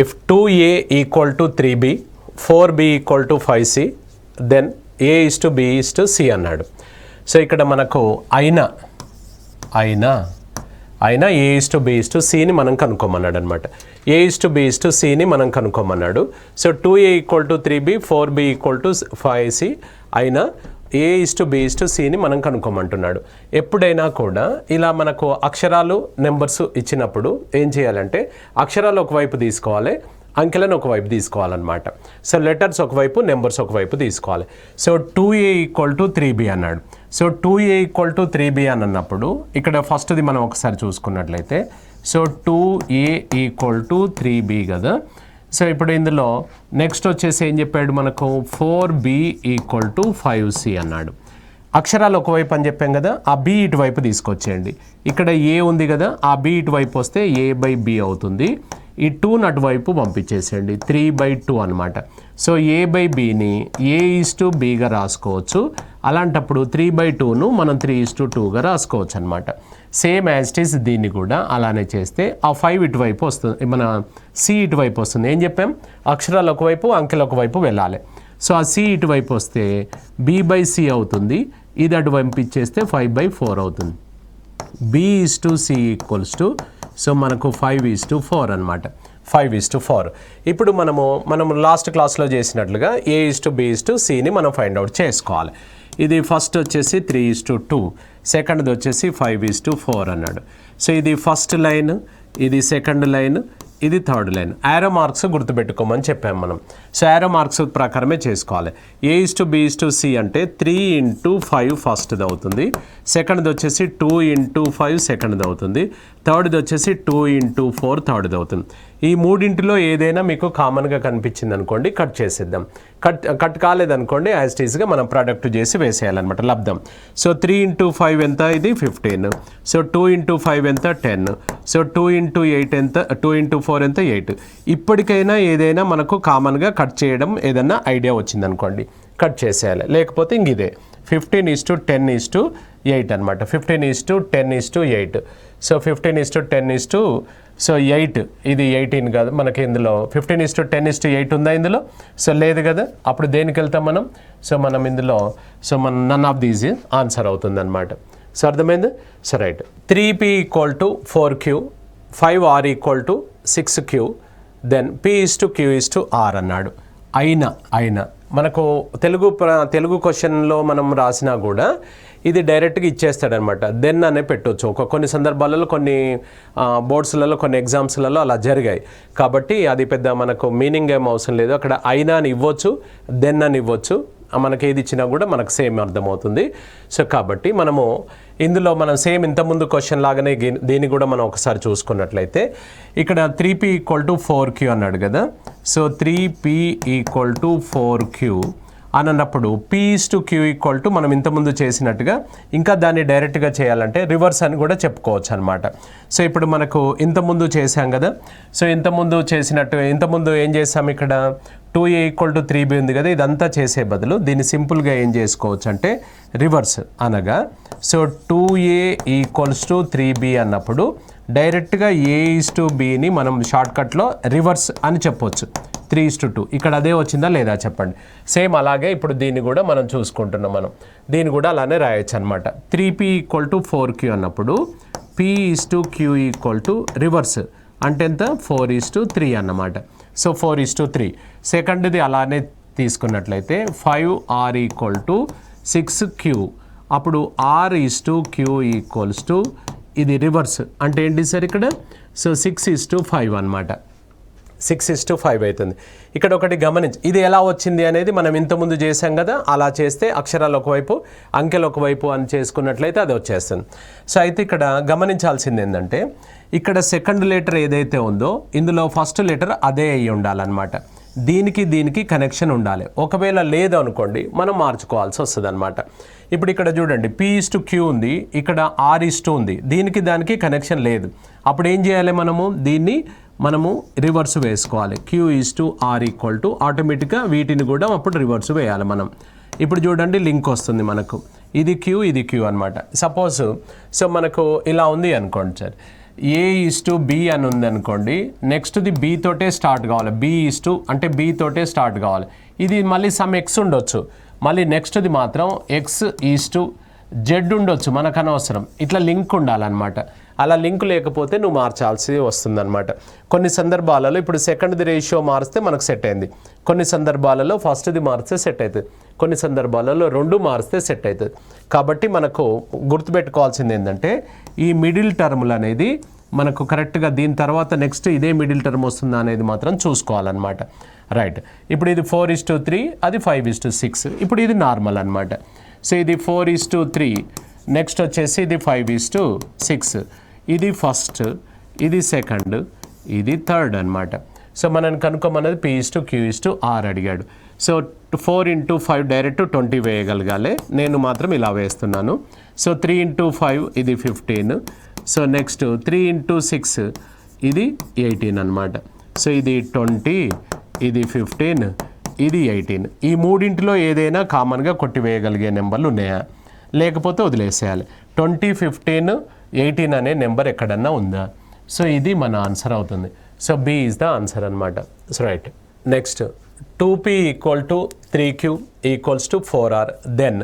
If 2a equal to 3b 4b equal to 5c then a is to b is to c అన్నాడు. So ఇక్కడ మనకు అయినా a is to b is to cని మనం కనుక్కోమన్నాడు అనమాట. a is to b is to cని మనం కనుక్కోమన్నాడు. So 2a equal to 3b 4b equal to 5c అయినా a is to b is to cని మనం కనుక్కోమంటున్నాడు. ఎప్పుడైనా కూడా ఇలా మనకు అక్షరాలు నెంబర్స్ ఇచ్చినప్పుడు ఏం చేయాలంటే అక్షరాలు ఒకవైపు తీసుకోవాలి, అంకెలను ఒకవైపు తీసుకోవాలన్నమాట. సో లెటర్స్ ఒకవైపు, నెంబర్స్ ఒకవైపు తీసుకోవాలి. So 2a equal to 3b అన్నాడు. So 2a equal to 3b అని అన్నప్పుడు ఇక్కడ ఫస్ట్ది మనం ఒకసారి చూసుకున్నట్లయితే so 2a equal to 3b కదా. సో ఇప్పుడు ఇందులో నెక్స్ట్ వచ్చేసి ఏం చెప్పాడు మనకు 4b ఈక్వల్ టు 5c అన్నాడు. అక్షరాలు ఒకవైపు అని చెప్పాం కదా, ఆ b ఇటువైపు తీసుకొచ్చేయండి. ఇక్కడ a ఉంది కదా, ఆ b ఇటువైపు వస్తే a/b అవుతుంది. ఈ 2 అటువైపు పంపించేసేయండి, 3/2 అనమాట. సో a/bని a/bగా రాసుకోవచ్చు. అలాంటప్పుడు 3/2ను మనం 3:2గా రాసుకోవచ్చు అనమాట. సేమ్ యాజ్ ఇట్ ఈస్ దీన్ని కూడా అలానే చేస్తే ఆ 5 ఇటువైపు వస్తుంది, మన c ఇటువైపు వస్తుంది. ఏం చెప్పాం, అక్షరాలు ఒకవైపు అంకెలు ఒకవైపు వెళ్ళాలి. సో ఆ c ఇటువైపు వస్తే b/c అవుతుంది, ఇది అటు పంపించేస్తే 5/4 అవుతుంది. b/c ఈక్వల్స్ టు సో మనకు 5:4 అనమాట. 5:4. ఇప్పుడు మనము లాస్ట్ క్లాస్లో చేసినట్లుగా a/b/cని మనం ఫైండ్ అవుట్ చేసుకోవాలి. ఇది ఫస్ట్ వచ్చేసి 3:2, సెకండ్ది వచ్చేసి 5:4 అన్నాడు. సో ఇది ఫస్ట్ లైన్, ఇది సెకండ్ లైన్, ఇది థర్డ్ లైన్. యారో మార్క్స్ గుర్తుపెట్టుకోమని చెప్పాము మనం. సో యారో మార్క్స్ ప్రకారమే చేసుకోవాలి. a/b/c అంటే 3:5 ఫస్ట్ది అవుతుంది, సెకండ్ది వచ్చేసి 2:5 సెకండ్ది అవుతుంది, థర్డ్ది వచ్చేసి 2:4 థర్డ్ది అవుతుంది. ఈ మూడింటిలో ఏదైనా మీకు కామన్గా కనిపించింది అనుకోండి, కట్ చేసేద్దాం. కట్ కాలేదనుకోండి యాజ్ ఇట్ ఈస్గా మనం ప్రొడక్ట్ చేసి వేసేయాలన్నమాట, లబ్ధం. సో 3:5 ఎంత, ఇది 15. సో 2:5 ఎంత, 10. సో 2:8 ఎంత, 2:4 ఎంత, 8. ఇప్పటికైనా ఏదైనా మనకు కామన్గా కట్ చేయడం ఏదైనా ఐడియా వచ్చిందనుకోండి, కట్ చేసేయాలి. లేకపోతే ఇంక ఇదే 15:10:8 అనమాట. 15:10:8. సో 15:10 సో 8, ఇది 18 కాదు మనకి ఇందులో. 15:10:8 ఉందా ఇందులో? సో లేదు కదా, అప్పుడు దేనికి వెళ్తాం మనం? సో మనం ఇందులో సో మన నన్ ఆఫ్ దీస్ ఆన్సర్ అవుతుంది అనమాట. సో అర్థమైంది? So right. 3p equal to 4q 5r equal to 6q then p/q/r అన్నాడు. అయినా మనకు తెలుగు క్వశ్చన్లో మనం రాసినా కూడా ఇది డైరెక్ట్గా ఇచ్చేస్తాడనమాట. దెన్ అనే పెట్టవచ్చు. కొన్ని సందర్భాలలో కొన్ని బోర్డ్స్లలో కొన్ని ఎగ్జామ్స్లలో అలా జరిగాయి. కాబట్టి అది పెద్ద మనకు మీనింగ్ ఏం అవసరం లేదు. అక్కడ అయినా అని ఇవ్వచ్చు, దెన్ అని ఇవ్వచ్చు. మనకి ఏది ఇచ్చినా కూడా మనకు సేమ్ అర్థమవుతుంది. సో కాబట్టి మనము ఇందులో మనం సేమ్ ఇంతకుముందు క్వశ్చన్ లాగానే దీన్ని కూడా మనం ఒకసారి చూసుకున్నట్లయితే ఇక్కడ 3p ఈక్వల్ టు 4q అన్నాడు కదా. So 3p equal to 4q అని అన్నప్పుడు p/q ఈక్వల్ టు మనం ఇంతకుముందు చేసినట్టుగా ఇంకా దాన్ని డైరెక్ట్గా చేయాలంటే రివర్స్ అని కూడా చెప్పుకోవచ్చు అనమాట. సో ఇప్పుడు మనకు ఇంతకుముందు చేసాం కదా. సో ఇంతకుముందు ఏం చేసాం, ఇక్కడ 2a ఈక్వల్ టు 3b ఉంది కదా. ఇదంతా చేసే బదులు దీన్ని సింపుల్గా ఏం చేసుకోవచ్చు అంటే రివర్స్ అనగా so 2a equals to 3b అన్నప్పుడు డైరెక్ట్గా a/bని మనం షార్ట్కట్లో రివర్స్ అని చెప్పొచ్చు. 3:2 ఇక్కడ అదే వచ్చిందా లేదా చెప్పండి. సేమ్ అలాగే ఇప్పుడు దీన్ని కూడా మనం చూసుకుంటున్నాం. మనం దీన్ని కూడా అలానే రాయొచ్చు అనమాట. 3p ఈక్వల్ టు 4q అన్నప్పుడు p/q ఈక్వల్ టు రివర్స్ అంటే ఎంత, 4:3 అన్నమాట. సో 4:3. సెకండ్ది అలానే తీసుకున్నట్లయితే 5r ఈక్వల్ టు 6q అప్పుడు r/q ఈక్వల్స్ టు ఇది రివర్స్ అంటే ఏంటి సార్ ఇక్కడ? సో 6:5 అనమాట. 6:5 అవుతుంది. ఇక్కడ ఒకటి గమనించి ఇది ఎలా వచ్చింది అనేది మనం ఇంతకుముందు చేసాం కదా. అలా చేస్తే అక్షరాలు ఒకవైపు అంకెలు ఒకవైపు అని చేసుకున్నట్లయితే అది వచ్చేస్తుంది. సో అయితే ఇక్కడ గమనించాల్సింది ఏంటంటే ఇక్కడ సెకండ్ లెటర్ ఏదైతే ఉందో ఇందులో ఫస్ట్ లెటర్ అదే అయ్యి ఉండాలన్నమాట. దీనికి కనెక్షన్ ఉండాలి. ఒకవేళ లేదు అనుకోండి మనం మార్చుకోవాల్సి వస్తుంది అనమాట. ఇప్పుడు ఇక్కడ చూడండి p/q ఉంది, ఇక్కడ r/2 ఉంది, దానికి కనెక్షన్ లేదు. అప్పుడు ఏం చేయాలి, మనము రివర్స్ వేసుకోవాలి. q/r ఈక్వల్ టు ఆటోమేటిక్గా వీటిని కూడా అప్పుడు రివర్స్ వేయాలి మనం. ఇప్పుడు చూడండి లింక్ వస్తుంది మనకు, ఇది q అనమాట. సపోజ్ సో మనకు ఇలా ఉంది అనుకోండి సార్. A:B అని ఉంది అనుకోండి, నెక్స్ట్ది B తోటే స్టార్ట్ కావాలి. అంటే B తోటే స్టార్ట్ కావాలి. ఇది మళ్ళీ సమ్ X ఉండొచ్చు, మళ్ళీ నెక్స్ట్ది మాత్రం X:Z ఉండొచ్చు, మనకు అనవసరం. ఇట్లా లింక్ ఉండాలన్నమాట. అలా లింక్ లేకపోతే నువ్వు మార్చాల్సి వస్తుందన్నమాట. కొన్ని సందర్భాలలో ఇప్పుడు సెకండ్ది రేషియో మారిస్తే మనకు సెట్ అయింది, కొన్ని సందర్భాలలో ఫస్ట్ది మారిస్తే సెట్ అవుతుంది, కొన్ని సందర్భాలలో రెండు మారిస్తే సెట్ అవుతుంది. కాబట్టి మనకు గుర్తుపెట్టుకోవాల్సింది ఏంటంటే ఈ మిడిల్ టర్ములు అనేది మనకు కరెక్ట్గా దీని తర్వాత నెక్స్ట్ ఇదే మిడిల్ టర్మ్ వస్తుందా అనేది మాత్రం చూసుకోవాలన్నమాట. రైట్, ఇప్పుడు ఇది 4:3, అది 5:6. ఇప్పుడు ఇది నార్మల్ అనమాట. సో ఇది 4:3, నెక్స్ట్ వచ్చేసి ఇది 5:6. ఇది ఫస్ట్, ఇది సెకండ్, ఇది థర్డ్ అనమాట. సో మనం కనుక్కోమన్నది P:Q:R అడిగాడు. సో 4 × 5 డైరెక్ట్ 20 వేయగలగాలి, నేను మాత్రం ఇలా వేస్తున్నాను. సో 3 × 5 ఇది 15. సో నెక్స్ట్ 3 × 6 ఇది 18 అనమాట. సో ఇది 20, ఇది 15, ఇది 18. ఈ మూడింటిలో ఏదైనా కామన్గా కొట్టివేయగలిగే నెంబర్లు ఉన్నాయా, లేకపోతే వదిలేసేయాలి. 20, 15, 18 అనే నెంబర్ ఎక్కడన్నా ఉందా? సో ఇది మన ఆన్సర్ అవుతుంది. So B is the answer అనమాట. So right, next 2P = 3Q = 4R. Then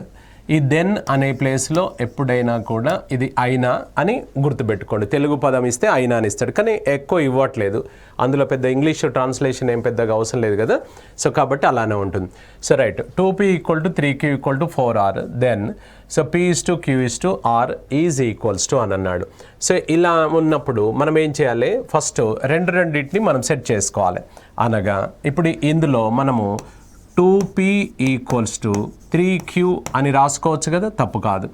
ఈ దెన్ అనే ప్లేస్లో ఎప్పుడైనా కూడా ఇది అయినా అని గుర్తుపెట్టుకోండి. తెలుగు పదం ఇస్తే అయినా అని ఇస్తాడు, కానీ ఎక్కువ ఇవ్వట్లేదు. అందులో పెద్ద ఇంగ్లీష్ ట్రాన్స్లేషన్ ఏం పెద్దగా అవసరం లేదు కదా. సో కాబట్టి అలానే ఉంటుంది. So right, 2P = 3Q = 4R. Then so P:/Q:R is equals to అని అన్నాడు. సో ఇలా ఉన్నప్పుడు మనం ఏం చేయాలి, ఫస్ట్ రెండింటిని మనం సెట్ చేసుకోవాలి. అనగా ఇప్పుడు ఇందులో మనము 2P = 3Q అని రాసుకోవచ్చు కదా, తప్పు కాదు.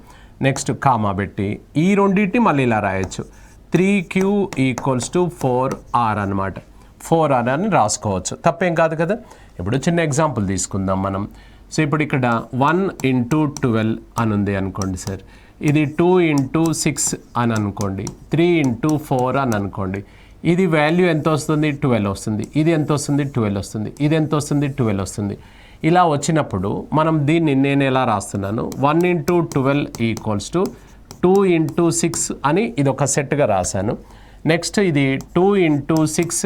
నెక్స్ట్ కామా పెట్టి ఈ రెండింటిని మళ్ళీ ఇలా రాయొచ్చు, 3Q = 4R అనమాట. 4R అని రాసుకోవచ్చు, తప్పేం కాదు కదా. ఇప్పుడు చిన్న ఎగ్జాంపుల్ తీసుకుందాం మనం. సో ఇప్పుడు ఇక్కడ 1 × 12 అని ఉంది అనుకోండి సార్, ఇది 2 × 6 అని అనుకోండి, 3 × 4 అని అనుకోండి. ఇది వాల్యూ ఎంత వస్తుంది, 12 వస్తుంది. ఇది ఎంత వస్తుంది, 12 వస్తుంది. ఇది ఎంత వస్తుంది, 12 వస్తుంది. ఇలా వచ్చినప్పుడు మనం దీన్ని నేను ఎలా రాస్తున్నాను, 1 × 12 = 2 × 6 అని ఇది ఒక సెట్గా రాశాను. నెక్స్ట్ ఇది 2 × 6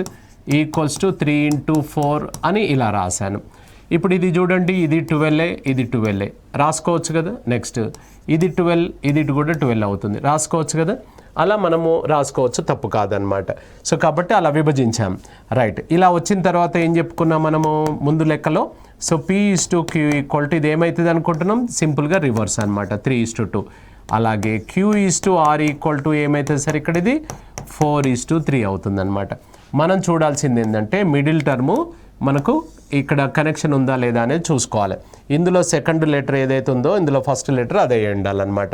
= 3 × 4 అని ఇలా రాశాను. ఇప్పుడు ఇది చూడండి, ఇది 12, ఇది 12 రాసుకోవచ్చు కదా. నెక్స్ట్ ఇది 12, ఇది కూడా 12 అవుతుంది, రాసుకోవచ్చు కదా. అలా మనము రాసుకోవచ్చు, తప్పు కాదనమాట. సో కాబట్టి అలా విభజించాం. రైట్, ఇలా వచ్చిన తర్వాత ఏం చెప్పుకున్నాం మనము ముందు లెక్కలో. సో P:/Q = ఇది ఏమవుతుంది అనుకుంటున్నాం, సింపుల్గా రివర్స్ అనమాట, 3:2. అలాగే Q:/R = ఏమవుతుంది సార్, ఇక్కడ ఇది 4:3 అవుతుంది అనమాట. మనం చూడాల్సింది ఏంటంటే మిడిల్ టర్ము మనకు ఇక్కడ కనెక్షన్ ఉందా లేదా అనేది చూసుకోవాలి. ఇందులో సెకండ్ లెటర్ ఏదైతే ఉందో ఇందులో ఫస్ట్ లెటర్ అదే ఉండాలన్నమాట.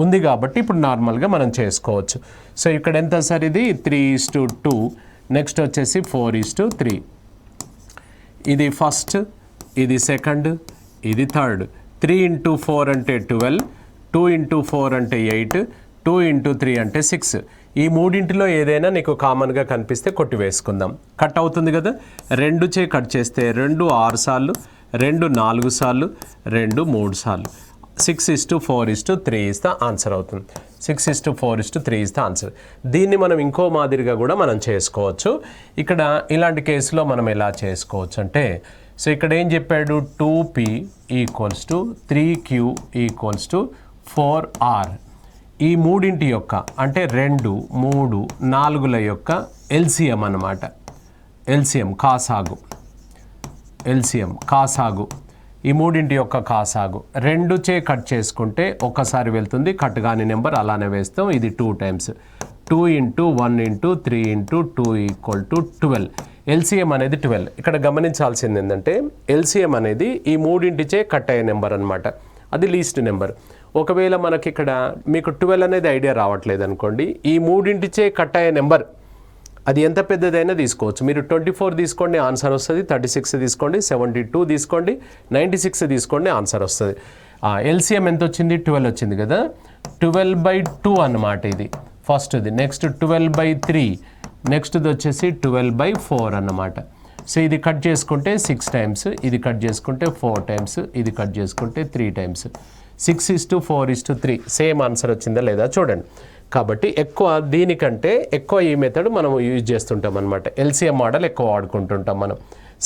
ఉంది కాబట్టి ఇప్పుడు నార్మల్గా మనం చేసుకోవచ్చు. సో ఇక్కడ ఎంత సార్, ఇది 3:2. నెక్స్ట్ వచ్చేసి 4:3. ఇది ఫస్ట్, ఇది సెకండ్, ఇది థర్డ్. 3 × 4 అంటే 12, 2 × 4 అంటే 8, 2 × 3 అంటే 6. ఈ మూడింటిలో ఏదైనా నీకు కామన్గా కనిపిస్తే కొట్టి వేసుకుందాం. కట్ అవుతుంది కదా, 2 చే కట్ చేస్తే 2 6 సార్లు, 2 4 సార్లు, 2 3 సార్లు. 6:4:3 ఇస్ ద ఆన్సర్ అవుతుంది. 6:4:3 ఇస్ ద ఆన్సర్. దీన్ని మనం ఇంకో మాదిరిగా కూడా మనం చేసుకోవచ్చు. ఇక్కడ ఇలాంటి కేసులో మనం ఎలా చేసుకోవచ్చు అంటే, సో ఇక్కడ ఏం చెప్పాడు, 2P = 3Q = 4R. ఈ మూడింటి యొక్క అంటే 2, 3, 4ల యొక్క ఎల్సిఎం అన్నమాట. ఎల్సిఎం కాసాగు ఈ మూడింటి యొక్క కాసాగు 2 చే కట్ చేసుకుంటే ఒక్కసారి వెళ్తుంది, కట్ కాని నెంబర్ అలానే వేస్తాం. ఇది 2 టైమ్స్, 2 × 1 × 3 × 2 = 12. ఎల్సిఎం అనేది 12. ఇక్కడ గమనించాల్సింది ఏంటంటే ఎల్సిఎం అనేది ఈ మూడింటిచే కట్ అయ్యే నెంబర్ అనమాట, అది లీస్ట్ నెంబర్. ఒకవేళ మనకి ఇక్కడ మీకు 12 అనేది ఐడియా రావట్లేదు అనుకోండి, ఈ మూడింటిచే కట్ అయ్యే నెంబర్ అది ఎంత పెద్దదైనా తీసుకోవచ్చు. మీరు 24 తీసుకోండి, ఆన్సర్ వస్తుంది. 36 తీసుకోండి, 72 తీసుకోండి, 96 తీసుకోండి, ఆన్సర్ వస్తుంది. ఎల్సిఎం ఎంత వచ్చింది, 12 వచ్చింది కదా. 12/2 అన్నమాట ఇది ఫస్ట్ది. నెక్స్ట్ 12/3, నెక్స్ట్ది వచ్చేసి 12/4 అన్నమాట. సో ఇది కట్ చేసుకుంటే 6 టైమ్స్, ఇది కట్ చేసుకుంటే 4 టైమ్స్, ఇది కట్ చేసుకుంటే 3 టైమ్స్. 6:4:3 సేమ్ ఆన్సర్ వచ్చిందా లేదా చూడండి. కాబట్టి ఎక్కువ దీనికంటే ఎక్కువ ఈ మెథడ్ మనం యూజ్ చేస్తుంటాం అనమాట. ఎల్సిఎం మోడల్ ఎక్కువ వాడుకుంటుంటాం మనం.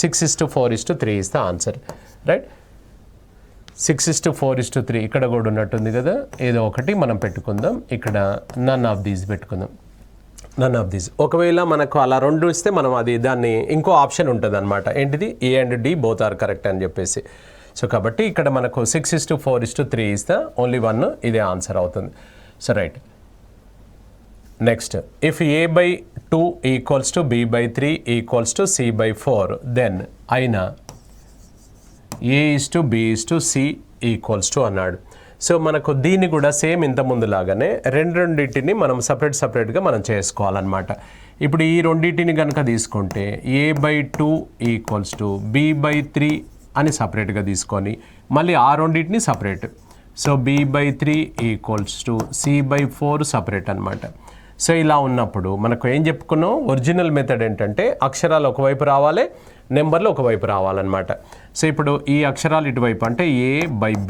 6:4:3 ఇస్ ద ఆన్సర్, రైట్. 6:4:3 ఇక్కడ కూడా ఉన్నట్టుంది కదా, ఏదో ఒకటి మనం పెట్టుకుందాం. ఇక్కడ నన్ ఆఫ్ దీస్ పెట్టుకుందాం, నన్ ఆఫ్ దీస్. ఒకవేళ మనకు అలా 2 ఇస్తే మనం దాన్ని ఇంకో ఆప్షన్ ఉంటుంది అనమాట. ఏంటిది? A and D both are correct అని చెప్పేసి. సో కాబట్టి ఇక్కడ మనకు 6:4:3 ఇస్ ద ఓన్లీ 1, ఇదే ఆన్సర్ అవుతుంది. So right. Next, if a/2 equals to b/3 equals to c/4 then అయినా a:b:c ఈక్వల్స్ టు అన్నాడు. సో మనకు దీన్ని కూడా సేమ్ ఇంత ముందులాగానే రెండింటిని మనం సపరేట్గా మనం చేసుకోవాలన్నమాట. ఇప్పుడు ఈ రెండింటిని కనుక తీసుకుంటే a/2 ఈక్వల్స్ టు b/3 అని సపరేట్గా తీసుకొని మళ్ళీ ఆ రెండింటిని separate. So b/3 equals to c/4 separate అనమాట. సో ఇలా ఉన్నప్పుడు మనకు ఏం చెప్పుకున్నాం, ఒరిజినల్ మెథడ్ ఏంటంటే అక్షరాలు ఒకవైపు రావాలి, నెంబర్లు ఒకవైపు రావాలన్నమాట. సో ఇప్పుడు ఈ అక్షరాలు ఇటువైపు అంటే a/b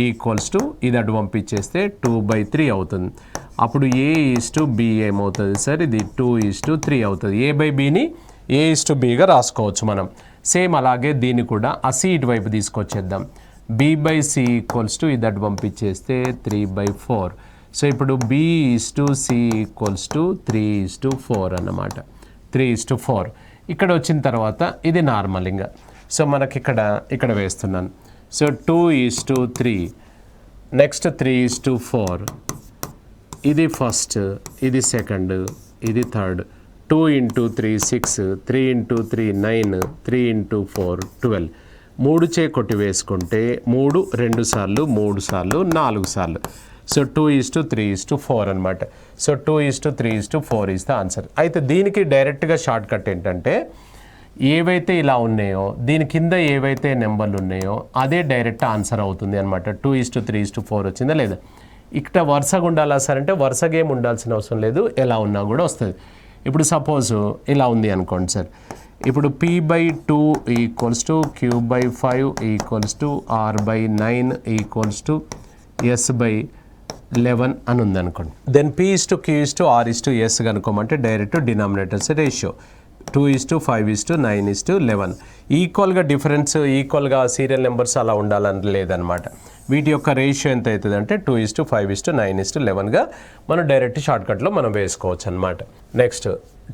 ఈక్వల్స్ టు ఇది అటు పంపించేస్తే 2/3 అవుతుంది. అప్పుడు a:b ఏమవుతుంది సార్, ఇది 2:3 అవుతుంది. a/bని a:b రాసుకోవచ్చు మనం. సేమ్ అలాగే దీన్ని కూడా ఆ c ఇటువైపు తీసుకొచ్చేద్దాం. b/c ఈక్వల్స్ టు ఇది అటు పంపించేస్తే 3/4. సో ఇప్పుడు b:c ఈక్వల్స్ టు 3:4 అన్నమాట. 3:4 ఇక్కడ వచ్చిన తర్వాత ఇది నార్మల్ ఇంకా. సో మనకి ఇక్కడ వేస్తున్నాను. సో 2:3, నెక్స్ట్ 3:4, ఇది ఫస్ట్, ఇది సెకండ్, ఇది థర్డ్. 2 × 3 6, 3 × 3 9, 3 × 4 12. 3 చే కొట్టి వేసుకుంటే 3 2 సార్లు, 3 సార్లు, 4 సార్లు. సో 2:3:4 అనమాట. So 2:3:4 is the answer. అయితే దీనికి డైరెక్ట్గా షార్ట్ కట్ ఏంటంటే ఏవైతే ఇలా ఉన్నాయో దీని కింద ఏవైతే నెంబర్లు ఉన్నాయో అదే డైరెక్ట్ ఆన్సర్ అవుతుంది అనమాట. 2:3:4 వచ్చిందా లేదా? ఇక్కడ వరుసగా ఉండాలా సార్ అంటే వరుసగా ఏమి ఉండాల్సిన అవసరం లేదు, ఎలా ఉన్నా కూడా వస్తుంది. ఇప్పుడు సపోజ్ ఇలా ఉంది అనుకోండి సార్. ఇప్పుడు p/2 equals to q/5 equals to r/9 equals to s/11 అని ఉంది అనుకోండి. దెన్ p:/q:/r:/s కనుక్కోమంటే డైరెక్ట్ డినామినేటర్స్ రేషియో 2:5:9:11. ఈక్వల్గా డిఫరెన్స్, ఈక్వల్గా సీరియల్ నెంబర్స్ అలా ఉండాలని లేదనమాట. వీటి యొక్క రేషియో ఎంత అవుతుంది అంటే 2:5:9:11గా మనం డైరెక్ట్ షార్ట్కట్లో మనం వేసుకోవచ్చు అనమాట. నెక్స్ట్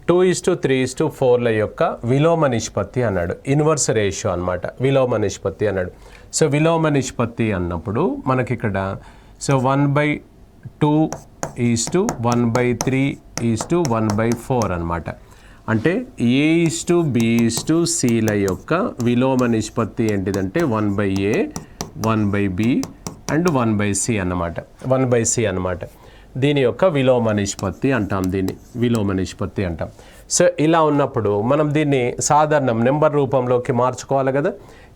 2:3:4ల యొక్క విలోమ నిష్పత్తి అన్నాడు. ఇన్వర్స్ రేషియో అనమాట, విలోమ నిష్పత్తి అన్నాడు. సో విలోమ నిష్పత్తి అన్నప్పుడు మనకి ఇక్కడ సో 1/2:1/3:1/4 అనమాట. అంటే a:b:c యొక్క విలోమ నిష్పత్తి ఏంటిదంటే 1/a 1/b అండ్ 1/c అన్నమాట. 1/c అన్నమాట. దీని యొక్క విలోమ నిష్పత్తి అంటాం, దీన్ని విలోమ నిష్పత్తి అంటాం. సో ఇలా ఉన్నప్పుడు మనం దీన్ని సాధారణం నెంబర్ రూపంలోకి మార్చుకోవాలి కదా.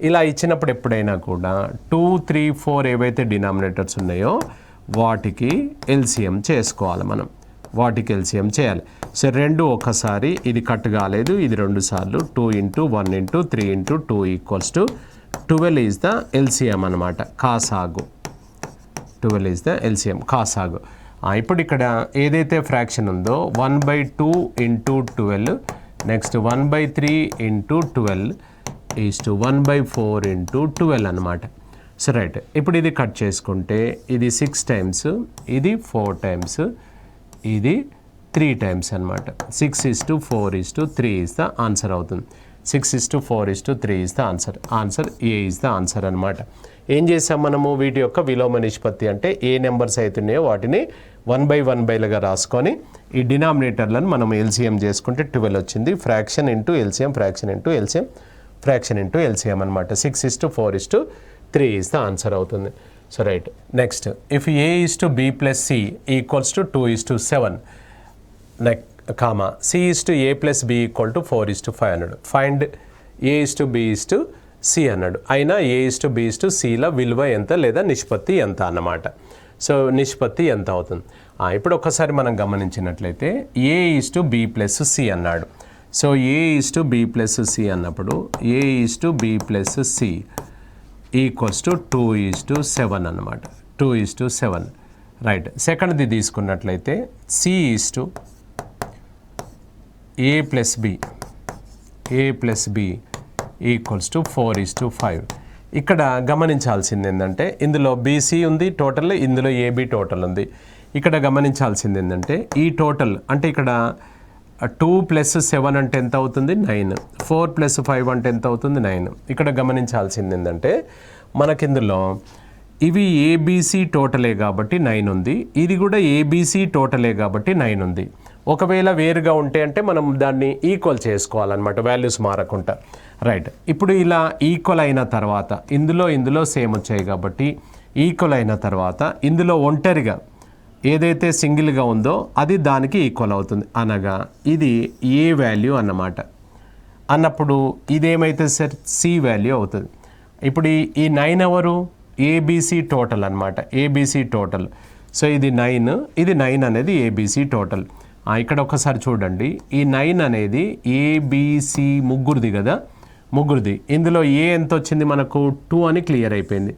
ఇలా ఇచ్చినప్పుడు ఎప్పుడైనా కూడా 2, 3, 4 ఏవైతే డినామినేటర్స్ ఉన్నాయో వాటికి ఎల్సిఎం చేసుకోవాలి మనం, వాటికి ఎల్సిఎం చేయాలి. సో 2 ఒకసారి, ఇది కట్ కాలేదు, ఇది 2 సార్లు. 2 × 1 × 3 × 2 equals to 12 is the LCM అనమాట. కాసాగు 12 ఈజ్ ద ఎల్సిఎం, కాసాగు. ఇప్పుడు ఇక్కడ ఏదైతే ఫ్రాక్షన్ ఉందో 1/2 × 12, నెక్స్ట్ 1/3 × 12 ఈజ్ టు 1/4 × 12 అనమాట. So right. ఇప్పుడు ఇది కట్ చేసుకుంటే ఇది 6 టైమ్స్, ఇది 4 టైమ్స్, ఇది 3 టైమ్స్ అనమాట. 6:4:3 ఈజ్ ద ఆన్సర్ అవుతుంది. 6:4:3 is the answer. Answer A is the answer అనమాట. ఏం చేసాం మనము, వీటి యొక్క విలోమ నిష్పత్తి అంటే ఏ నెంబర్స్ అవుతున్నాయో వాటిని 1/1/లుగా రాసుకొని ఈ డినామినేటర్లను మనం ఎల్సిఎం చేసుకుంటే 12 వచ్చింది. Fraction into LCM, fraction into LCM, fraction into LCM అనమాట. 6:4:3 ఈజ్ ద ఆన్సర్ అవుతుంది. So right. Next, if a:b+c equals to 2:7 comma c:a+b = 4:5 అన్నాడు. ఫైండ్ a:b:c అన్నాడు. అయినా a:b:cల విలువ ఎంత లేదా నిష్పత్తి ఎంత అన్నమాట. సో నిష్పత్తి ఎంత అవుతుంది. ఇప్పుడు ఒకసారి మనం గమనించినట్లయితే a:b+c అన్నాడు. సో a:b+c అన్నప్పుడు a:b+c ఈక్వల్స్ టు 2:7 అన్నమాట. 2:7 రైట్. సెకండ్ది తీసుకున్నట్లయితే C/A + B = 4:5. ఇక్కడ గమనించాల్సింది ఏంటంటే ఇందులో BC ఉంది టోటల్, ఇందులో AB టోటల్ ఉంది. ఇక్కడ గమనించాల్సింది ఏంటంటే ఈ టోటల్ అంటే ఇక్కడ 2 + 7 అంటే ఎంత అవుతుంది 9, 4 + 5 అంటే ఎంత అవుతుంది 9. ఇక్కడ గమనించాల్సింది ఏంటంటే మనకి ఇందులో ఇవి ABC టోటలే కాబట్టి 9 ఉంది, ఇది కూడా ABC టోటలే కాబట్టి 9 ఉంది. ఒకవేళ వేరుగా ఉంటే అంటే మనం దాన్ని ఈక్వల్ చేసుకోవాలన్నమాట, వాల్యూస్ మారకుండా. రైట్. ఇప్పుడు ఇలా ఈక్వల్ అయిన తర్వాత ఇందులో సేమ్ వచ్చాయి కాబట్టి ఈక్వల్ అయిన తర్వాత ఇందులో ఒంటరిగా ఏదైతే సింగిల్గా ఉందో అది దానికి ఈక్వల్ అవుతుంది, అనగా ఇది ఏ వాల్యూ అన్నమాట. అన్నప్పుడు ఇదేమైతే సార్ C వాల్యూ అవుతుంది. ఇప్పుడు ఈ 9 ఎవరు ABC టోటల్ అనమాట, ABC టోటల్. సో ఇది 9, ఇది 9 అనేది ABC టోటల్. ఇక్కడ ఒకసారి చూడండి, ఈ 9 అనేది ABC ముగ్గురిది కదా, ముగ్గురిది. ఇందులో A ఎంత వచ్చింది మనకు 2 అని క్లియర్ అయిపోయింది,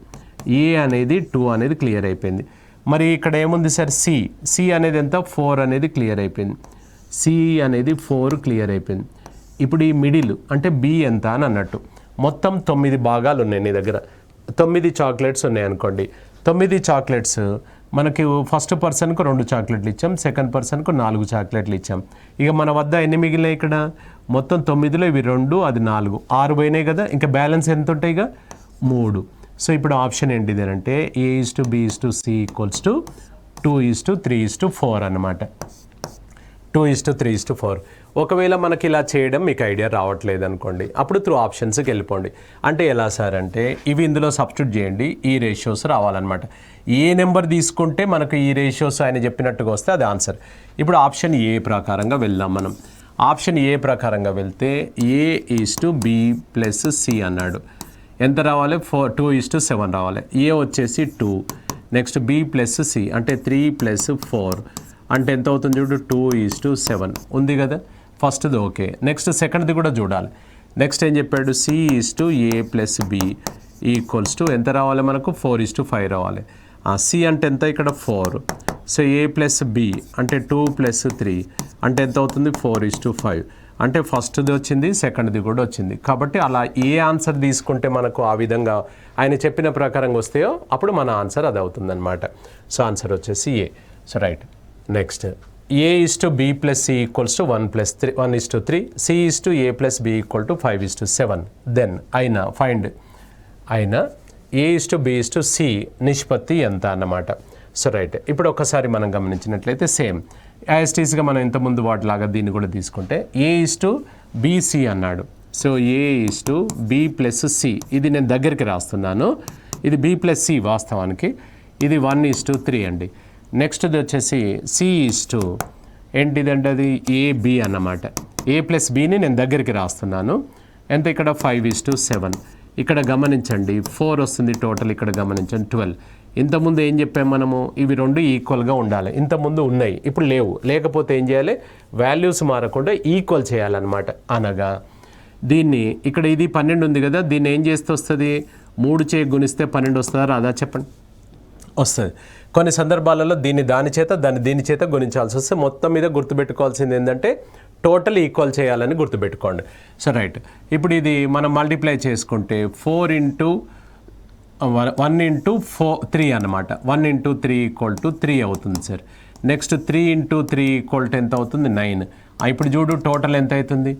A అనేది 2 అనేది క్లియర్ అయిపోయింది. మరి ఇక్కడ ఏముంది సార్ C అనేది ఎంత 4 అనేది క్లియర్ అయిపోయింది, C అనేది 4 క్లియర్ అయిపోయింది. ఇప్పుడు ఈ మిడిల్ అంటే B ఎంత అని అన్నట్టు. మొత్తం 9 భాగాలు ఉన్నాయి నీ దగ్గర, 9 చాక్లెట్స్ ఉన్నాయి అనుకోండి. 9 చాక్లెట్స్ మనకి ఫస్ట్ పర్సన్కు 2 చాక్లెట్లు ఇచ్చాం, సెకండ్ పర్సన్కు 4 చాక్లెట్లు ఇచ్చాం. ఇక మన వద్ద ఎన్ని మిగిలినాయి ఇక్కడ, మొత్తం 9లో ఇవి 2 అది 4, 6 పోయినాయి కదా. ఇంకా బ్యాలెన్స్ ఎంత ఉంటాయి ఇక 3. సో ఇప్పుడు ఆప్షన్ ఏంటిది అంటే A/B/C = 2:3:4 అన్నమాట, 2:3:4. ఒకవేళ మనకి ఇలా చేయడం మీకు ఐడియా రావట్లేదు అనుకోండి, అప్పుడు త్రూ ఆప్షన్స్కి వెళ్ళిపోండి. అంటే ఎలా సార్ అంటే ఇవి ఇందులో సబ్స్టిట్యూట్ చేయండి, ఈ రేషియోస్ రావాలన్నమాట. ఏ నెంబర్ తీసుకుంటే మనకు ఈ రేషియోస్ ఆయన చెప్పినట్టుగా వస్తే అది ఆన్సర్. ఇప్పుడు ఆప్షన్ ఏ ప్రకారంగా వెళ్దాం మనం. ఆప్షన్ ఏ ప్రకారంగా వెళ్తే A/B + C అన్నాడు. ఎంత రావాలి 2:7 రావాలి. A వచ్చేసి 2, నెక్స్ట్ B + C అంటే 3 + 4 అంటే ఎంత అవుతుంది చూడు 2:7 ఉంది కదా. ఫస్ట్ది ఓకే, నెక్స్ట్ సెకండ్ది కూడా చూడాలి. నెక్స్ట్ ఏం చెప్పాడు C/A + B = ఎంత రావాలి మనకు 4:5 రావాలి. C అంటే ఎంత ఇక్కడ 4, సో A + B అంటే 2 + 3 అంటే ఎంత అవుతుంది 4:5 అంటే ఫస్ట్ది వచ్చింది, సెకండ్ది కూడా వచ్చింది. కాబట్టి అలా ఏ ఆన్సర్ తీసుకుంటే మనకు ఆ విధంగా ఆయన చెప్పిన ప్రకారంగా వస్తాయో అప్పుడు మన ఆన్సర్ అది అవుతుంది అనమాట. సో ఆన్సర్ వచ్చేసి A. So right. Next A/B + C = 1:3, C/A + B = 5:7. Then అయినా A/B/C నిష్పత్తి ఎంత అన్నమాట. So right. ఇప్పుడు ఒకసారి మనం గమనించినట్లయితే సేమ్ యాస్టీస్గా మనం ఇంతకుముందు వాటిలాగా దీన్ని కూడా తీసుకుంటే A/BC అన్నాడు. సో A/B + C ఇది నేను దగ్గరికి రాస్తున్నాను, ఇది B + C వాస్తవానికి ఇది 1:3 అండి. నెక్స్ట్ది వచ్చేసి C ఏంటిదంటే అది AB అన్నమాట. A + Bని నేను దగ్గరికి రాస్తున్నాను, ఎంత ఇక్కడ 5:7. ఇక్కడ గమనించండి 4 వస్తుంది టోటల్, ఇక్కడ గమనించండి 12. ఇంతకుముందు ఏం చెప్పాము మనము, ఇవి 2 ఈక్వల్గా ఉండాలి. ఇంతకుముందు ఉన్నాయి, ఇప్పుడు లేవు. లేకపోతే ఏం చేయాలి, వాల్యూస్ మారకుండా ఈక్వల్ చేయాలన్నమాట. అనగా దీన్ని ఇక్కడ ఇది 12 ఉంది కదా, దీన్ని ఏం చేస్తే వస్తుంది 3 చే గుణిస్తే 12 వస్తుందా రాదా చెప్పండి, వస్తుంది. కొన్ని సందర్భాలలో దాని చేత గుణించాల్సి వస్తే మొత్తం మీద గుర్తుపెట్టుకోవాల్సింది ఏంటంటే టోటల్ ఈక్వల్ చేయాలని గుర్తుపెట్టుకోండి. So right. ఇప్పుడు ఇది మనం మల్టిప్లై చేసుకుంటే 1 × 3 అన్నమాట. 1 × 3 = 3 అవుతుంది సార్. నెక్స్ట్ 3 × 3 = ఎంత అవుతుంది 9. ఇప్పుడు చూడు టోటల్ ఎంత అవుతుంది,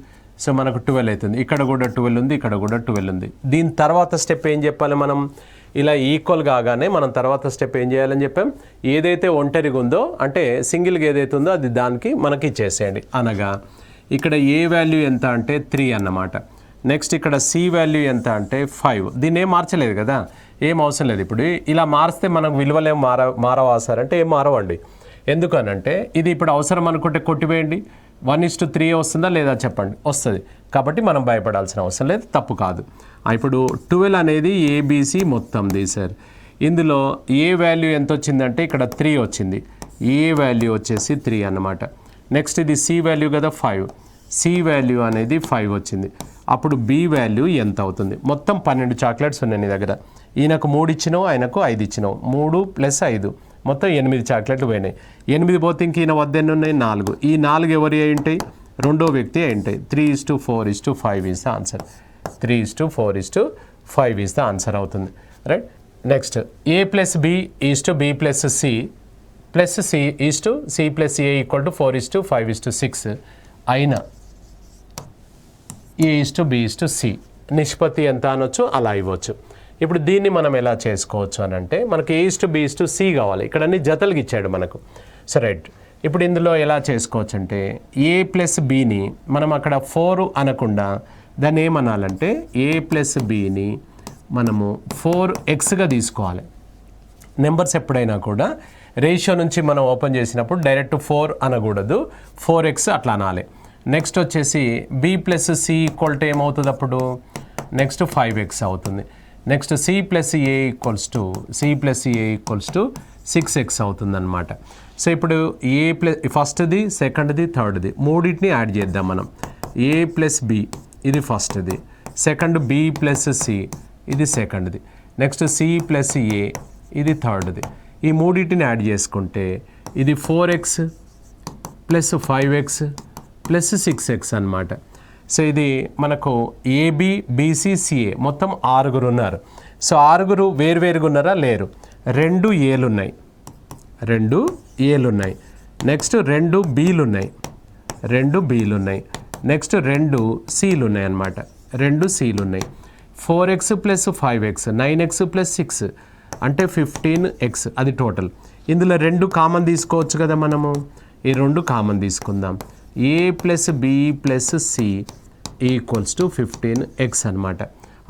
సో మనకు 12 అవుతుంది. ఇక్కడ కూడా 12 ఉంది, ఇక్కడ కూడా 12 ఉంది. దీని తర్వాత స్టెప్ ఏం చెప్పాలి మనం, ఇలా ఈక్వల్ కాగానే మనం తర్వాత స్టెప్ ఏం చేయాలని చెప్పాం, ఏదైతే ఒంటరిగా ఉందో అంటే సింగిల్గా ఏదైతే ఉందో అది దానికి మనకి ఇచ్చేసేయండి. అనగా ఇక్కడ ఏ వాల్యూ ఎంత అంటే 3 అన్నమాట. నెక్స్ట్ ఇక్కడ C వాల్యూ ఎంత అంటే 5. దీన్ని ఏం మార్చలేదు కదా, ఏం అవసరం లేదు. ఇప్పుడు ఇలా మారిస్తే మనకు విలువలు ఏం మారవా సార్ అంటే ఏం మారవండి. ఎందుకనంటే ఇది ఇప్పుడు అవసరం అనుకుంటే కొట్టివేయండి, 1:3 వస్తుందా లేదా చెప్పండి, వస్తుంది. కాబట్టి మనం భయపడాల్సిన అవసరం లేదు, తప్పు కాదు. ఇప్పుడు 12 అనేది ABC మొత్తంది సార్. ఇందులో ఏ వాల్యూ ఎంత వచ్చిందంటే ఇక్కడ 3 వచ్చింది, ఏ వాల్యూ వచ్చేసి 3 అన్నమాట. నెక్స్ట్ ఇది C వాల్యూ కదా 5, C వాల్యూ అనేది 5 వచ్చింది. అప్పుడు B వాల్యూ ఎంత అవుతుంది, మొత్తం 12 చాక్లెట్స్ ఉన్నాయి నీ దగ్గర. ఈయనకు 3 ఇచ్చినావు, ఆయనకు 5 ఇచ్చినావు, 3 + 5 మొత్తం 8 చాక్లెట్లు పోయినాయి. 8 పోతే ఇంక ఈయన వద్ద ఎన్ని ఉన్నాయి? 4. ఈ 4 ఎవరి అయి ఉంటాయి? రెండో వ్యక్తి అయి ఉంటాయి. 3:4:5 is the answer. 3:4:5 is the answer అవుతుంది. Right. Next A + B = B + C + C C + A = 4:5:6 అయినా A = B = C నిష్పత్తి ఎంత అనొచ్చు, అలా ఇవ్వచ్చు. ఇప్పుడు దీన్ని మనం ఎలా చేసుకోవచ్చు అని అంటే మనకి A = B = C కావాలి. ఇక్కడ అన్ని జతలుగా ఇచ్చాడు మనకు. So right. ఇప్పుడు ఇందులో ఎలా చేసుకోవచ్చు అంటే A + Bని మనం అక్కడ 4 అనకుండా దాన్ని ఏమనాలంటే A + Bని మనము 4xగా తీసుకోవాలి. నెంబర్స్ ఎప్పుడైనా కూడా రేషియో నుంచి మనం ఓపెన్ చేసినప్పుడు డైరెక్ట్ 4 అనకూడదు, 4x అట్లా అనాలి. నెక్స్ట్ వచ్చేసి B + C = ఏమవుతుంది అప్పుడు? నెక్స్ట్ 5x అవుతుంది. నెక్స్ట్ C + A = 6x అవుతుంది అనమాట. సో ఇప్పుడు ఫస్ట్ది, సెకండ్ది, థర్డ్ది మూడింటిని యాడ్ చేద్దాం మనం. A + B ఇది ఫస్ట్ది, సెకండ్ B + C ఇది సెకండ్ది, నెక్స్ట్ C + A ఇది థర్డ్ది. ఈ మూడింటిని యాడ్ చేసుకుంటే ఇది 4x + 5x + 6x అనమాట. సో ఇది మనకు AB BC CA మొత్తం 6 ఉన్నారు. సో 6 వేరువేరుగా ఉన్నారా? లేరు. 2 Aలు ఉన్నాయి, 2 Aలు ఉన్నాయి. నెక్స్ట్ 2 Bలు ఉన్నాయి, 2 Bలు ఉన్నాయి. నెక్స్ట్ 2 Cలు ఉన్నాయి అన్నమాట, 2 Cలు ఉన్నాయి. 4x + 5x 9x + 6 అంటే 15x అది టోటల్. ఇందులో 2 కామన్ తీసుకోవచ్చు కదా మనము. ఈ 2 కామన్ తీసుకుందాం. A + B + C = 15x అనమాట.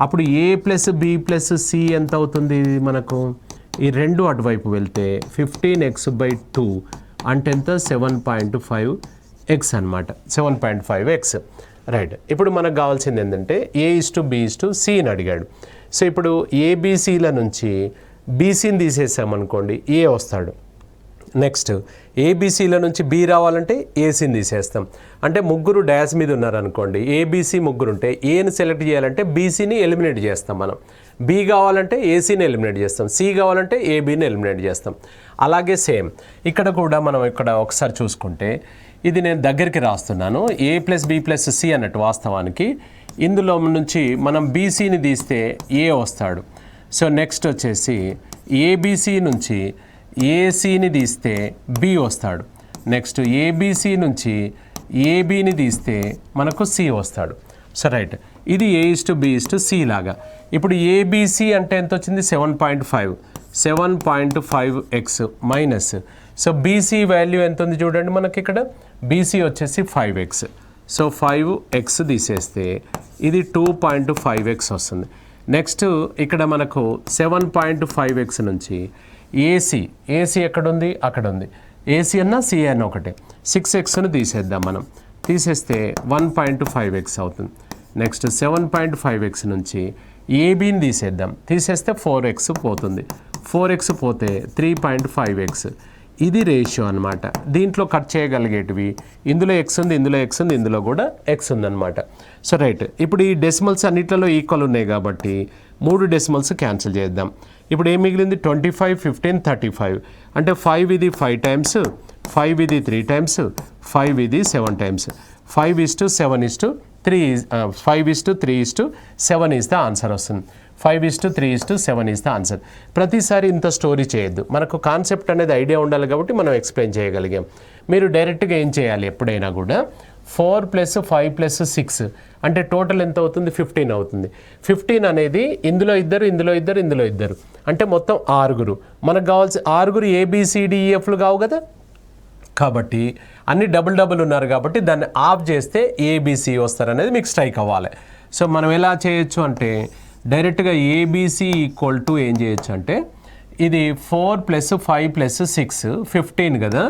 అప్పుడు A + B + C ఎంత అవుతుంది మనకు? ఈ 2 అటువైపు వెళ్తే 15x/2 అంటే ఎంత? 7.5x అనమాట. 7.5x. రైట్. ఇప్పుడు మనకు కావాల్సింది ఏంటంటే A = B = C అని అడిగాడు. సో ఇప్పుడు ABCల నుంచి BCని తీసేసామనుకోండి A వస్తాడు. నెక్స్ట్ ABCల నుంచి B రావాలంటే ACని తీసేస్తాం. అంటే ముగ్గురు డాష్ మీద ఉన్నారనుకోండి, ABC ముగ్గురు ఉంటే Aని సెలెక్ట్ చేయాలంటే BCని ఎలిమినేట్ చేస్తాం మనం. B కావాలంటే ACని ఎలిమినేట్ చేస్తాం, C కావాలంటే ABని ఎలిమినేట్ చేస్తాం. అలాగే సేమ్ ఇక్కడ కూడా మనం ఇక్కడ ఒకసారి చూసుకుంటే ఇది నేను దగ్గరికి రాస్తున్నాను. A + B + C అన్నట్టు వాస్తవానికి ఇందులో నుంచి మనం BCని తీస్తే A వస్తాడు. సో నెక్స్ట్ వచ్చేసి ABC నుంచి ACని తీస్తే B వస్తాడు. నెక్స్ట్ ABC నుంచి ABని తీస్తే మనకు C వస్తాడు. So right. ఇది A = B = C లాగా. ఇప్పుడు ABC అంటే ఎంత వచ్చింది? 7.5. 7.5x minus. So BC value ఎంత ఉంది చూడండి మనకి ఇక్కడ. BC వచ్చేసి 5x. సో 5x తీసేస్తే ఇది 2.5x వస్తుంది. నెక్స్ట్ ఇక్కడ మనకు 7.5x నుంచి AC ఎక్కడుంది? అక్కడ ఉంది. AC అన్నా C అన్న ఒకటే. 6xను తీసేద్దాం మనం. తీసేస్తే 1.5x అవుతుంది. నెక్స్ట్ 7.5x నుంచి ABని తీసేద్దాం. తీసేస్తే 4x పోతుంది. 4x పోతే 3.5x. ఇది రేషియో అనమాట. దీంట్లో కట్ చేయగలిగేటివి ఇందులో x ఉంది, ఇందులో x ఉంది, ఇందులో కూడా x ఉందన్నమాట. So right. ఇప్పుడు ఈ డెసిమల్స్ అన్నిట్లలో ఈక్వల్ ఉన్నాయి కాబట్టి 3 డెసిమల్స్ క్యాన్సిల్ చేద్దాం. ఇప్పుడు ఏం మిగిలింది? 25, 15, 35 అంటే 5 ఇది 5 టైమ్స్, 5 ఇది 3 టైమ్స్, 5 ఇది 7 టైమ్స్. 5:7:3 5:3:7 ఈజ్ ద ఆన్సర్ వస్తుంది. 5:3:7 ఈజ్ ద ఆన్సర్. ప్రతిసారి ఇంత స్టోరీ చేయొద్దు. మనకు కాన్సెప్ట్ అనేది ఐడియా ఉండాలి కాబట్టి మనం ఎక్స్ప్లెయిన్ చేయగలిగాం. మీరు డైరెక్ట్గా ఏం చేయాలి ఎప్పుడైనా కూడా 4 + 5 + 6 అంటే టోటల్ ఎంత అవుతుంది? 15 అవుతుంది. 15 అనేది ఇందులో ఇద్దరు, ఇందులో ఇద్దరు, ఇందులో ఇద్దరు అంటే మొత్తం 6. మనకు కావాల్సిన 6 ABCDEFలు కావు కదా. కాబట్టి అన్ని డబుల్ ఉన్నారు కాబట్టి దాన్ని ఆఫ్ చేస్తే ABC వస్తారనేది మీకు స్ట్రైక్ అవ్వాలి. సో మనం ఎలా చేయొచ్చు అంటే డైరెక్ట్గా ABC = ఏం చేయొచ్చు అంటే ఇది 4 + 5 + 6 15 కదా.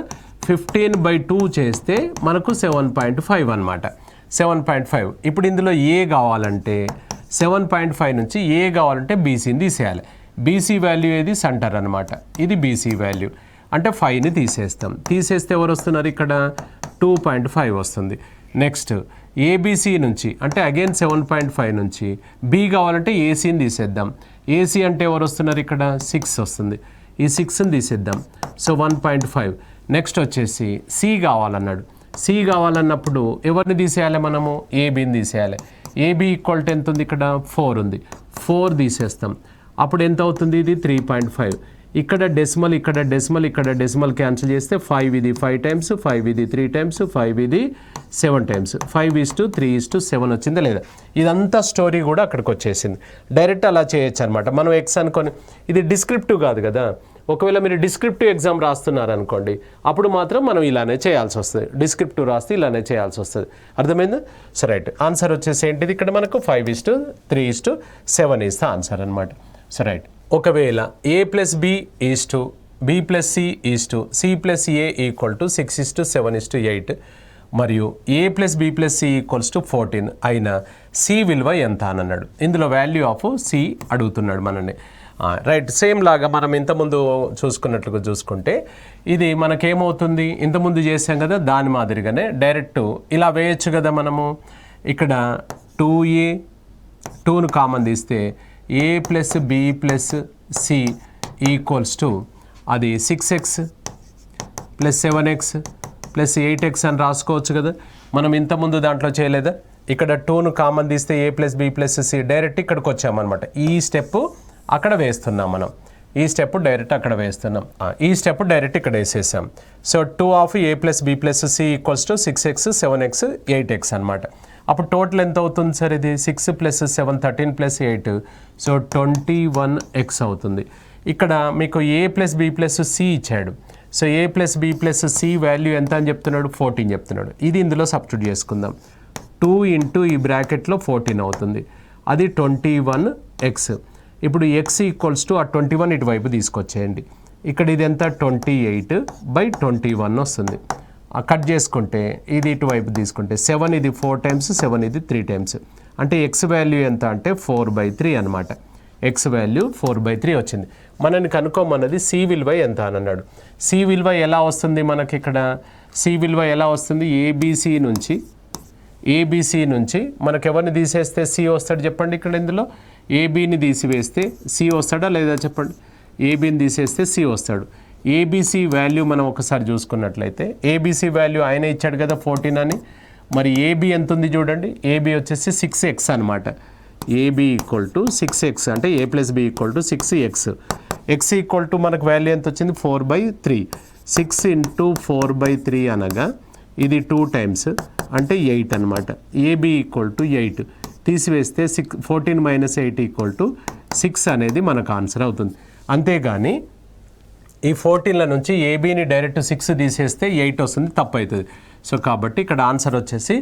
15/2 చేస్తే మనకు 7.5 అనమాట. 7.5. ఇప్పుడు ఇందులో A కావాలంటే 7.5 నుంచి A కావాలంటే BCని తీసేయాలి. BC వాల్యూ ఏది? సెంటర్ అనమాట. ఇది BC వాల్యూ అంటే 5ని తీసేస్తాం. తీసేస్తే ఎవరు వస్తున్నారు ఇక్కడ? 2.5 వస్తుంది. నెక్స్ట్ ABC నుంచి అంటే అగైన్ 7.5 నుంచి B కావాలంటే ACని తీసేద్దాం. AC అంటే ఎవరు వస్తున్నారు ఇక్కడ? 6 వస్తుంది. ఈ 6ని తీసేద్దాం. సో 1.5. నెక్స్ట్ వచ్చేసి సి కావాలన్నాడు. సి కావాలన్నప్పుడు ఎవరిని తీసేయాలి మనము? ఏబీని తీసేయాలి. ఏబీ ఈక్వల్ టు ఎంత ఉంది ఇక్కడ? 4 ఉంది. 4 తీసేస్తాం. అప్పుడు ఎంత అవుతుంది? ఇది 3.5. ఇక్కడ డెసిమల్, ఇక్కడ డెసిమల్, ఇక్కడ డెసిమల్ క్యాన్సిల్ చేస్తే 5 ఇది 5 టైమ్స్, 5 ఇది 3 టైమ్స్, 5 ఇది 7 టైమ్స్, 5:3:7 వచ్చిందా లేదా? ఇదంతా స్టోరీ కూడా అక్కడికి వచ్చేసింది. డైరెక్ట్ అలా చేయొచ్చు అనమాట. మనం ఎక్స్ అనుకొని, ఇది డిస్క్రిప్టివ్ కాదు కదా. ఒకవేళ మీరు డిస్క్రిప్టివ్ ఎగ్జామ్ రాస్తున్నారనుకోండి, అప్పుడు మాత్రం మనం ఇలానే చేయాల్సి వస్తుంది. డిస్క్రిప్టివ్ రాస్తే ఇలానే చేయాల్సి వస్తుంది. అర్థమైందా? సో రైట్, ఆన్సర్ వచ్చేసి ఏంటిది ఇక్కడ మనకు 5:3:7 ఇస్ ద ఆన్సర్ అనమాట. సో రైట్, ఒకవేళ A + B B + C C + A = 6:7:8 మరియు A + B + C = 14 అయినా C విలువ ఎంత అని అన్నాడు. ఇందులో వాల్యూ ఆఫ్ C అడుగుతున్నాడు మనల్ని. రైట్, సేమ్ లాగా మనం ఇంతకుముందు చూసుకున్నట్లుగా చూసుకుంటే ఇది మనకేమవుతుంది? ఇంతకుముందు చేసాం కదా, దాని మాదిరిగానే డైరెక్ట్ ఇలా వేయచ్చు కదా మనము. ఇక్కడ 2A 2ను కామన్ తీస్తే A + B + C = అది 6x + 7x + 8x అని రాసుకోవచ్చు కదా. మనం ఇంతకుముందు దాంట్లో చేయలేదా? ఇక్కడ 2ను కామన్ తీస్తే A + B + C డైరెక్ట్ ఇక్కడికి వచ్చామన్నమాట. ఈ స్టెప్ అక్కడ వేస్తున్నాం మనం. ఈ స్టెప్ డైరెక్ట్ అక్కడ వేస్తున్నాం. ఈ స్టెప్ డైరెక్ట్ ఇక్కడ వేసేసాం. So 2 of A + B + C = 6x 7x 8x అనమాట. అప్పుడు టోటల్ ఎంత అవుతుంది సార్? ఇది 6 + 7 13 + 8, సో 21x అవుతుంది. ఇక్కడ మీకు A + B + C ఇచ్చాడు. So A + B + C value ఎంత అని చెప్తున్నాడు? 14 చెప్తున్నాడు. ఇది ఇందులో సబ్స్టిట్యూట్ చేసుకుందాం. 2 ఇంటూ ఈ బ్రాకెట్లో 14 అవుతుంది. అది 21x. ఇప్పుడు x = ఆ 21 ఇటువైపు తీసుకొచ్చేయండి. ఇక్కడ ఇది ఎంత? 28/21 వస్తుంది. కట్ చేసుకుంటే ఇది ఇటువైపు తీసుకుంటే 7 ఇది 4 టైమ్స్, 7 ఇది 3 టైమ్స్. అంటే x వాల్యూ ఎంత అంటే 4/3 అనమాట. x వాల్యూ 4/3 వచ్చింది. మనని కనుక్కోమన్నది C విలువ ఎంత అని అన్నాడు. C విలువ ఎలా వస్తుంది మనకి ఇక్కడ? C విలువ ఎలా వస్తుంది? ఏబీసీ నుంచి మనకు ఎవరిని తీసేస్తే C వస్తాడు చెప్పండి. ఇక్కడ ఇందులో ఏబీని తీసివేస్తే C వస్తాడా లేదా చెప్పండి? ఏబీని తీసేస్తే C వస్తాడు. ఏబీసీ వాల్యూ మనం ఒకసారి చూసుకున్నట్లయితే ఏబీసీ వాల్యూ ఆయన ఇచ్చాడు కదా 14 అని. మరి ఏబీ ఎంత ఉంది చూడండి. ఏబీ వచ్చేసి 6x అనమాట. ఏబీ = 6x అంటే A + B = 6x. x = మనకు వాల్యూ ఎంత వచ్చింది? 4/3. 6 × 4/3 అనగా ఇది 2 టైమ్స్ అంటే 8 అనమాట. ఏబీ = 8 తీసివేస్తే 14 - 8 = 6 అనేది మనకు ఆన్సర్ అవుతుంది. అంతేగాని ఈ 14ల నుంచి ఏబీని డైరెక్ట్ 6 తీసేస్తే 8 వస్తుంది, తప్పు అవుతుంది. సో కాబట్టి ఇక్కడ ఆన్సర్ వచ్చేసి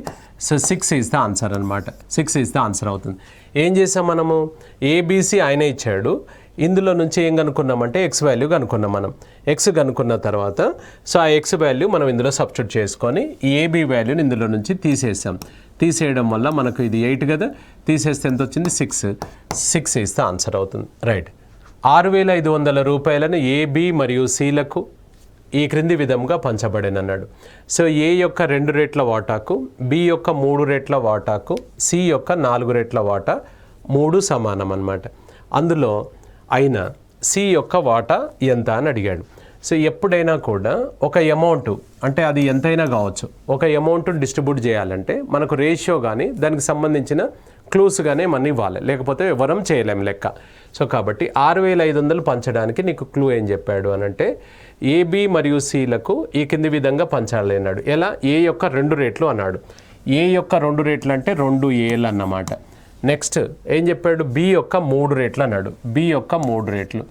6 ఈజ్ ద ఆన్సర్ అనమాట. 6 ఈజ్ ద ఆన్సర్ అవుతుంది. ఏం చేసాం మనము? ఏబీసీ ఆయన ఇచ్చాడు. ఇందులో నుంచి ఏం కనుక్కున్నామంటే ఎక్స్ వాల్యూ కనుక్కున్నాం మనం. ఎక్స్ కనుక్కున్న తర్వాత సో ఆ ఎక్స్ వాల్యూ మనం ఇందులో సబ్స్టిట్యూట్ చేసుకొని ఏబీ వాల్యూని ఇందులో నుంచి తీసేసాం. తీసేయడం వల్ల మనకు ఇది 8 కదా, తీసేస్తే ఎంత వచ్చింది? 6 ఈజ్ ద ఆన్సర్ అవుతుంది. రైట్, 6,500 రూపాయలను ఏబి మరియు సిలకు ఈ క్రింది విధంగా పంచబడినన్నాడు. సో ఏ యొక్క 2 రెట్ల వాటాకు, బి యొక్క 3 రెట్ల వాటాకు, సి యొక్క 4 రెట్ల వాటా 3 సమానం అన్నమాట. అందులో అయినా సి యొక్క వాటా ఎంత అని అడిగాడు. సో ఎప్పుడైనా కూడా ఒక అమౌంట్ అంటే అది ఎంతైనా కావచ్చు, ఒక అమౌంట్ డిస్ట్రిబ్యూట్ చేయాలంటే మనకు రేషియో కానీ దానికి సంబంధించిన క్లూస్ కానీ మనం ఇవ్వాలి, లేకపోతే వివరం చేయలేం లెక్క. సో కాబట్టి 6,500 పంచడానికి నీకు క్లూ ఏం చెప్పాడు అని అంటే ఏబి మరియు సిలకు ఈ కింది విధంగా పంచాలి అన్నాడు. ఎలా? ఏ యొక్క 2 రేట్లు అన్నాడు. ఏ యొక్క 2 రేట్లు అంటే 2 ఏలు అన్నమాట. నెక్స్ట్ ఏం చెప్పాడు? బి యొక్క 3 రేట్లు అన్నాడు. బి యొక్క 3 రేట్లు,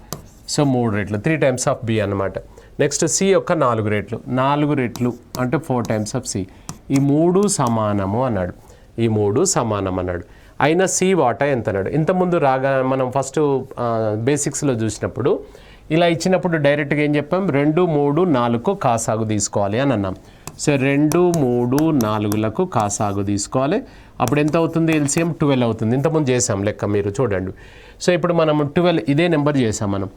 సో 3 రేట్లు 3 టైమ్స్ ఆఫ్ బి అన్నమాట. నెక్స్ట్ సి యొక్క 4 రేట్లు, 4 రేట్లు అంటే 4 టైమ్స్ ఆఫ్ సి. ఈ 3 సమానము అన్నాడు. ఈ 3 సమానం అన్నాడు. అయినా సి వాటా ఎంత అన్నాడు. ఇంతకుముందు రాగా మనం ఫస్ట్ బేసిక్స్లో చూసినప్పుడు ఇలా ఇచ్చినప్పుడు డైరెక్ట్గా ఏం చెప్పాం? 2, 3, 4కు కాసాగు తీసుకోవాలి అని అన్నాం. సో 2, 3, 4లకు కాసాగు తీసుకోవాలి. అప్పుడు ఎంత అవుతుంది? ఎల్సిఎం 12 అవుతుంది. ఇంతకుముందు చేసాం లెక్క, మీరు చూడండి. సో ఇప్పుడు మనం 12 ఇదే నెంబర్ చేసాం మనం.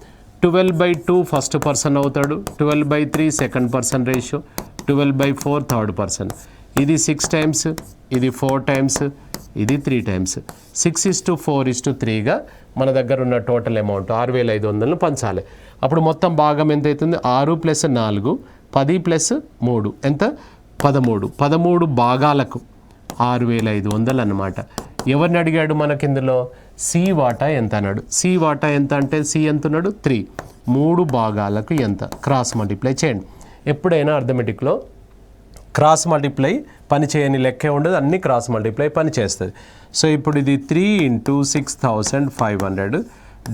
12/2 ఫస్ట్ పర్సన్ అవుతాడు, 12/3 second person ratio, 12/4 third person. ఇది 6 టైమ్స్, ఇది 4 టైమ్స్, ఇది 3 టైమ్స్. 6:4:3గా మన దగ్గర ఉన్న టోటల్ అమౌంట్ 6,500ను పంచాలి. అప్పుడు మొత్తం భాగం ఎంత అవుతుంది 6 + 4 10 + 3 ఎంత 13 భాగాలకు 6500 అన్నమాట. ఎవరిని అడిగాడు మనకి ఇందులో సి వాటా ఎంత అన్నాడు. సి వాటా ఎంత అంటే సి ఎంత ఉన్నాడు 3 3 భాగాలకు ఎంత క్రాస్ మల్టిప్లై చేయండి. ఎప్పుడైనా అర్థమెటిక్లో క్రాస్ మల్టిప్లై పని చేయని లెక్కే ఉండదు, అన్ని క్రాస్ మల్టిప్లై పని చేస్తుంది. సో ఇప్పుడు ఇది 3 × 6500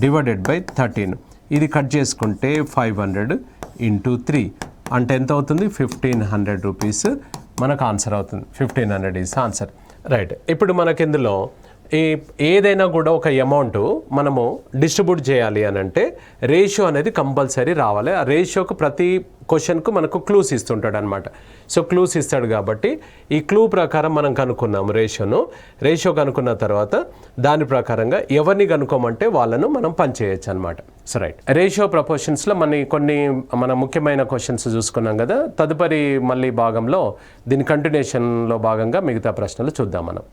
/ 13 ఇది కట్ చేసుకుంటే 500 × 3 అంటే ఎంత అవుతుంది 1500 రూపీస్ మనకు ఆన్సర్ అవుతుంది. 1500 ఈజ్ ఆన్సర్. రైట్. ఇప్పుడు మనకి ఇందులో ఏదైనా కూడా ఒక అమౌంట్ మనము డిస్ట్రిబ్యూట్ చేయాలి అని అంటే రేషియో అనేది కంపల్సరీ రావాలి. ఆ రేషియోకు ప్రతి క్వశ్చన్కు మనకు క్లూస్ ఇస్తుంటాడు అనమాట. సో క్లూస్ ఇస్తాడు కాబట్టి ఈ క్లూ ప్రకారం మనం కనుక్కున్నాము రేషియో కనుక్కున్న తర్వాత దాని ప్రకారంగా ఎవరిని కనుక్కోమంటే వాళ్ళను మనం పని చేయొచ్చు అనమాట. So right. రేషియో ప్రపోర్షన్స్లో మన ముఖ్యమైన క్వశ్చన్స్ చూసుకున్నాం కదా. తదుపరి మళ్ళీ భాగంలో దీని కంటిన్యూషన్లో భాగంగా మిగతా ప్రశ్నలు చూద్దాం మనం.